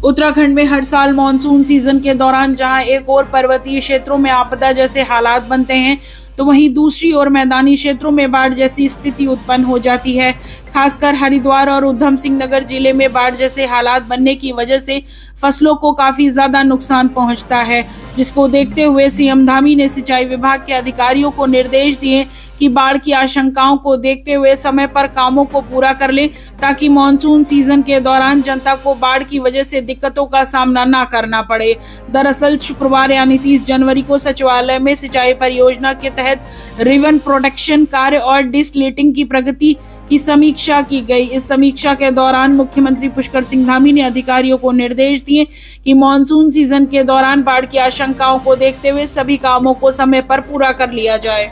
उत्तराखंड में हर साल monsoon season के दौरान जहां एक ओर पर्वतीय क्षेत्रों में आपदा जैसे हालात बनते हैं, तो वहीं दूसरी ओर मैदानी क्षेत्रों में बाढ़ जैसी स्थिति उत्पन्न हो जाती है। खासकर हरिद्वार और उधम सिंह नगर जिले में बाढ़ जैसे हालात बनने की वजह से फसलों को काफी ज्यादा नुकसान पहुंचता है, जिसको देखते हुए सीएम धामी ने सिंचाई विभाग के अधिकारियों को निर्देश दिए कि बाढ़ की आशंकाओं को देखते हुए समय पर कामों को पूरा कर ले, ताकि मानसून सीजन के दौरान जनता को बाढ़ की वजह से दिक्कतों का सामना न करना पड़े। दरअसल शुक्रवार यानी 30 जनवरी को सचिवालय में सिंचाई परियोजना के तहत रिवन प्रोटेक्शन कार्य और डिसलेटिंग की प्रगति की समीक्षा की गई। इस समीक्षा के दौरान मुख्यमंत्री पुष्कर सिंह धामी ने अधिकारियों को निर्देश दिए कि मानसून सीजन के दौरान बाढ़ की आशंकाओं को देखते हुए सभी कामों को समय पर पूरा कर लिया जाए।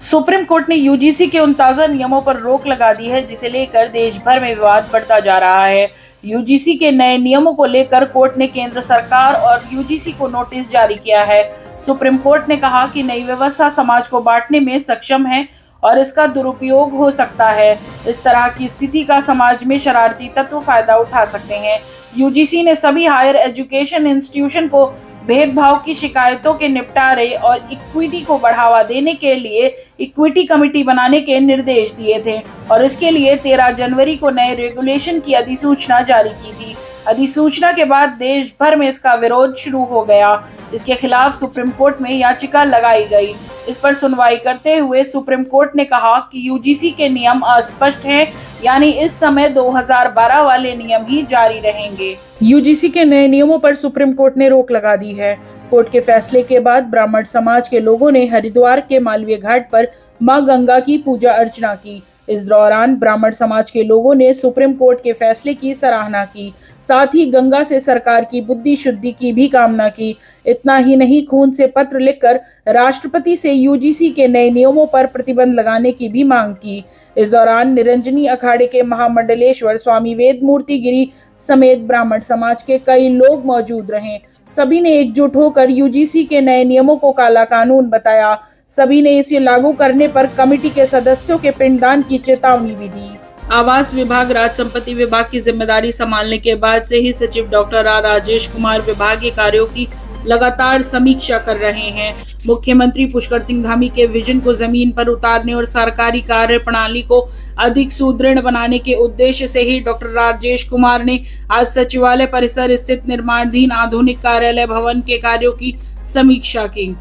सुप्रीम कोर्ट ने यूजीसी के उन ताजा नियमों पर रोक लगा दी है, जिसे लेकर देश भर में विवाद बढ़ता जा रहा है। यूजीसी के नए नियमों को लेकर कोर्ट ने केंद्र सरकार और यूजीसी को नोटिस जारी किया है। सुप्रीम कोर्ट ने कहा कि नई व्यवस्था समाज को बांटने में सक्षम है और इसका दुरुपयोग हो सकता है। इस तरह की स्थिति का समाज में शरारती तत्व फायदा उठा सकते हैं। यूजीसी ने सभी हायर एजुकेशन इंस्टीट्यूशन को भेदभाव की शिकायतों के निपटारे और इक्विटी को बढ़ावा देने के लिए इक्विटी कमेटी बनाने के निर्देश दिए थे और इसके लिए 13 जनवरी को नए रेगुलेशन की अधिसूचना जारी की थी। अधिसूचना के बाद देश भर में इसका विरोध शुरू हो गया। इसके खिलाफ सुप्रीम कोर्ट में याचिका लगाई गई। इस पर सुनवाई करते हुए सुप्रीम कोर्ट ने कहा कि यूजीसी के नियम अस्पष्ट हैं, यानी इस समय 2012 वाले नियम ही जारी रहेंगे। यूजीसी के नए नियमों पर सुप्रीम कोर्ट ने रोक लगा दी है। कोर्ट के फैसले के बाद ब्राह्मण समाज के लोगों ने हरिद्वार के मालवीय घाट पर मां गंगा की पूजा अर्चना की। इस दौरान ब्राह्मण समाज के लोगों ने सुप्रीम कोर्ट के फैसले की सराहना की, साथ ही गंगा से सरकार की बुद्धि शुद्धि की भी कामना की। इतना ही नहीं, खून से पत्र लिखकर राष्ट्रपति से यूजीसी के नए नियमों पर प्रतिबंध लगाने की भी मांग की। इस दौरान निरंजनी अखाड़े के महामंडलेश्वर स्वामी वेदमूर्ति गिरी समेत ब्राह्मण समाज के कई लोग मौजूद रहे। सभी ने एकजुट होकर यूजीसी के नए नियमों को काला कानून बताया। सभी ने इसे लागू करने पर कमेटी के सदस्यों के पिंडदान की चेतावनी भी दी। आवास विभाग राज संपत्ति विभाग की जिम्मेदारी संभालने के बाद से ही सचिव डॉक्टर आर राजेश कुमार विभागीय कार्यों की लगातार समीक्षा कर रहे हैं। मुख्यमंत्री पुष्कर सिंह धामी के विजन को जमीन पर उतारने और सरकारी कार्य प्रणाली को अधिक सुदृढ़ बनाने के उद्देश्य से ही डॉक्टर राजेश कुमार ने आज सचिवालय परिसर स्थित निर्माणाधीन आधुनिक कार्यालय भवन के कार्यों की समीक्षा की।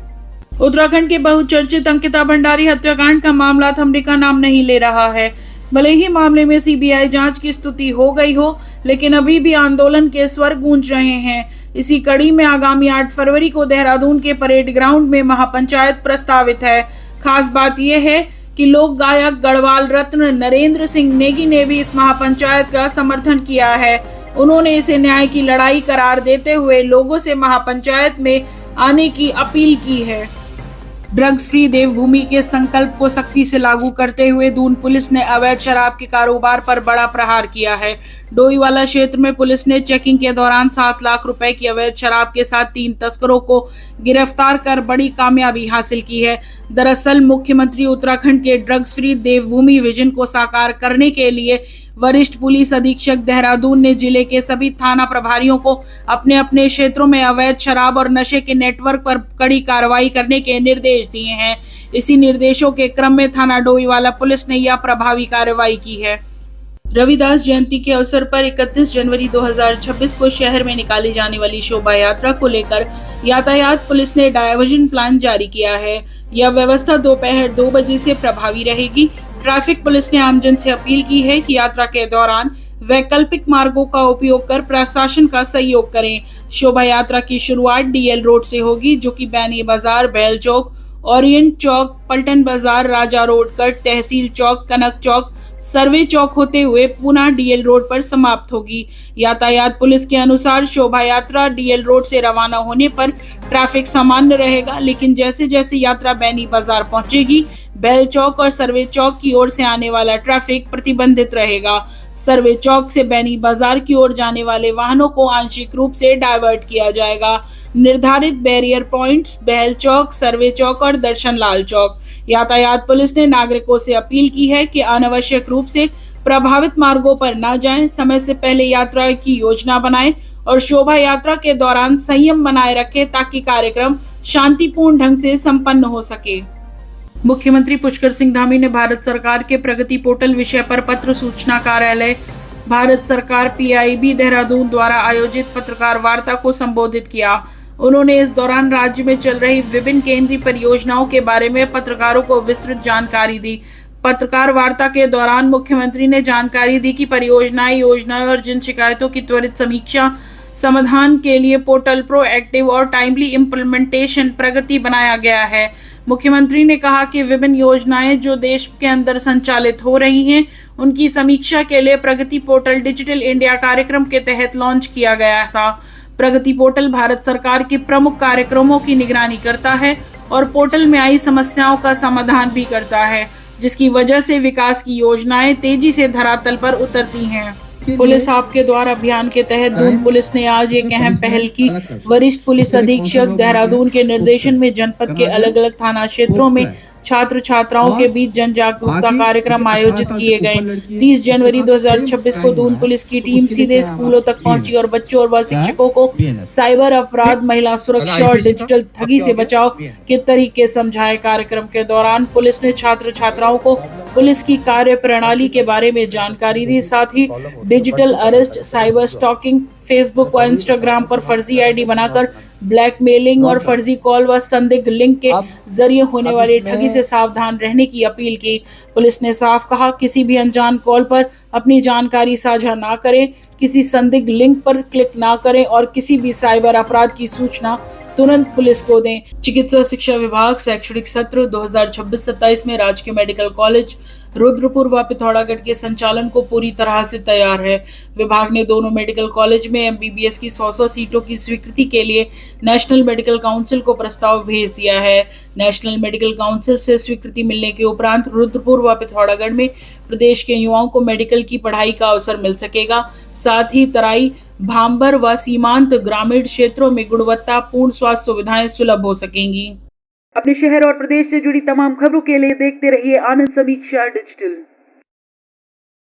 उत्तराखंड के बहुचर्चित अंकिता भंडारी हत्याकांड का मामला थमने का नाम नहीं ले रहा है। भले ही मामले में सीबीआई जांच की स्तुति हो गई हो, लेकिन अभी भी आंदोलन के स्वर गूंज रहे हैं। इसी कड़ी में आगामी 8 फरवरी को देहरादून के परेड ग्राउंड में महापंचायत प्रस्तावित है। खास बात यह है कि लोक गायक गढ़वाल रत्न नरेंद्र सिंह नेगी ने भी इस महापंचायत का समर्थन किया है। उन्होंने इसे न्याय की लड़ाई करार देते हुए लोगों से महापंचायत में आने की अपील की है। ड्रग्स फ्री देवभूमि के संकल्प को सख्ती से लागू करते हुए दून पुलिस ने अवैध शराब के कारोबार पर बड़ा प्रहार किया है। डोईवाला क्षेत्र में पुलिस ने चेकिंग के दौरान 7 लाख रुपए की अवैध शराब के साथ 3 तस्करों को गिरफ्तार कर बड़ी कामयाबी हासिल की है। दरअसल मुख्यमंत्री उत्तराखंड के ड्रग्स फ्री देवभूमि विजन को साकार करने के लिए वरिष्ठ पुलिस अधीक्षक देहरादून ने जिले के सभी थाना प्रभारियों को अपने अपने क्षेत्रों में अवैध शराब और नशे के नेटवर्क पर कड़ी कार्रवाई करने के निर्देश दिए हैं। इसी निर्देशों के क्रम में थाना डोईवाला पुलिस ने यह प्रभावी कार्रवाई की है। रविदास जयंती के अवसर पर 31 जनवरी 2026 को शहर में निकाली जाने वाली शोभा यात्रा को लेकर यातायात पुलिस ने डायवर्जन प्लान जारी किया है। यह व्यवस्था दोपहर 2 बजे से प्रभावी रहेगी। ट्रैफिक पुलिस ने आमजन से अपील की है कि यात्रा के दौरान वैकल्पिक मार्गों का उपयोग कर प्रशासन का सहयोग करें। शोभा यात्रा की शुरुआत डीएल रोड से होगी, जो कि बैनी बाजार, बैल चौक, ओरिएंट चौक, पलटन बाजार, राजा रोड कट, तहसील चौक, कनक चौक, सर्वे चौक होते हुए पुनः डीएल रोड पर समाप्त होगी। यातायात पुलिस के अनुसार शोभा यात्रा डीएल रोड से रवाना होने पर ट्रैफिक सामान्य रहेगा, लेकिन जैसे जैसे यात्रा बैनी बाजार पहुंचेगी, बैल चौक और सर्वे चौक की ओर से आने वाला ट्रैफिक प्रतिबंधित रहेगा। सर्वे चौक से बैनी बाजार की ओर जाने वाले वाहनों को आंशिक रूप से डाइवर्ट किया जाएगा। निर्धारित बैरियर पॉइंट्स बहल चौक, सर्वे चौक और दर्शन लाल चौक। यातायात पुलिस ने नागरिकों से अपील की है कि अनावश्यक रूप से प्रभावित मार्गों पर न जाएं, समय से पहले यात्रा की योजना बनाएं और शोभा यात्रा के दौरान संयम बनाए रखें ताकि कार्यक्रम शांतिपूर्ण ढंग से संपन्न हो सके। मुख्यमंत्री पुष्कर सिंह धामी ने भारत सरकार के प्रगति पोर्टल विषय पर पत्र सूचना कार्यालय भारत सरकार PIB देहरादून द्वारा आयोजित पत्रकार वार्ता को संबोधित किया। उन्होंने इस दौरान राज्य में चल रही विभिन्न केंद्रीय परियोजनाओं के बारे में पत्रकारों को विस्तृत जानकारी दी। पत्रकार वार्ता के दौरान मुख्यमंत्री ने जानकारी दी कि परियोजनाएं, योजनाएं और जन शिकायतों की त्वरित समीक्षा समाधान के लिए पोर्टल प्रोएक्टिव और टाइमली इम्प्लीमेंटेशन प्रगति बनाया गया है। मुख्यमंत्री ने कहा कि विभिन्न योजनाएं जो देश के अंदर संचालित हो रही हैं, उनकी समीक्षा के लिए प्रगति पोर्टल डिजिटल इंडिया कार्यक्रम के तहत लॉन्च किया गया था। प्रगति पोर्टल भारत सरकार के प्रमुख कार्यक्रमों की निगरानी करता है और पोर्टल में आई समस्याओं का समाधान भी करता है, जिसकी वजह से विकास की योजनाएं तेजी से धरातल पर उतरती हैं। पुलिस आपके द्वार अभियान के तहत दून पुलिस ने आज एक अहम पहल की। वरिष्ठ पुलिस अधीक्षक देहरादून के निर्देशन में जनपद के अलग अलग थाना क्षेत्रों में छात्र छात्राओं के बीच जन जागरूकता कार्यक्रम आयोजित किए गए। 30 जनवरी 2026 को दून पुलिस की टीम सीधे स्कूलों तक पहुंची और बच्चों और व शिक्षकों को साइबर अपराध, महिला सुरक्षा और डिजिटल ठगी से बचाव के तरीके समझाए। कार्यक्रम के दौरान पुलिस ने छात्र छात्राओं को पुलिस की कार्य प्रणाली के बारे में जानकारी दी। साथ ही digital arrest, cyber stalking, Facebook व इंस्टाग्राम पर फर्जी ID बनाकर ब्लैकमेलिंग और फर्जी कॉल व संदिग्ध लिंक के जरिए होने वाली ठगी से सावधान रहने की अपील की। पुलिस ने साफ कहा, किसी भी अनजान कॉल पर अपनी जानकारी साझा ना करें, किसी संदिग्ध लिंक पर क्लिक ना करें और किसी भी साइबर अपराध की सूचना तुरंत पुलिस को दें। चिकित्सा शिक्षा विभाग शैक्षणिक सत्र 2026-27 में राजकीय मेडिकल कॉलेज रुद्रपुर व पिथौरागढ़ के संचालन को पूरी तरह से तैयार है। विभाग ने दोनों मेडिकल कॉलेज में MBBS की 100 सीटों की स्वीकृति के लिए नेशनल मेडिकल काउंसिल को प्रस्ताव भेज दिया है। नेशनल मेडिकल काउंसिल से स्वीकृति मिलने के उपरांत रुद्रपुर व पिथौरागढ़ में प्रदेश के युवाओं को मेडिकल की पढ़ाई का अवसर मिल सकेगा। साथ ही तराई, भांबर व सीमांत ग्रामीण क्षेत्रों में गुणवत्तापूर्ण स्वास्थ्य सुविधाएं सुलभ हो सकेंगी। अपने शहर और प्रदेश से जुड़ी तमाम खबरों के लिए देखते रहिए आनंद समीक्षा डिजिटल।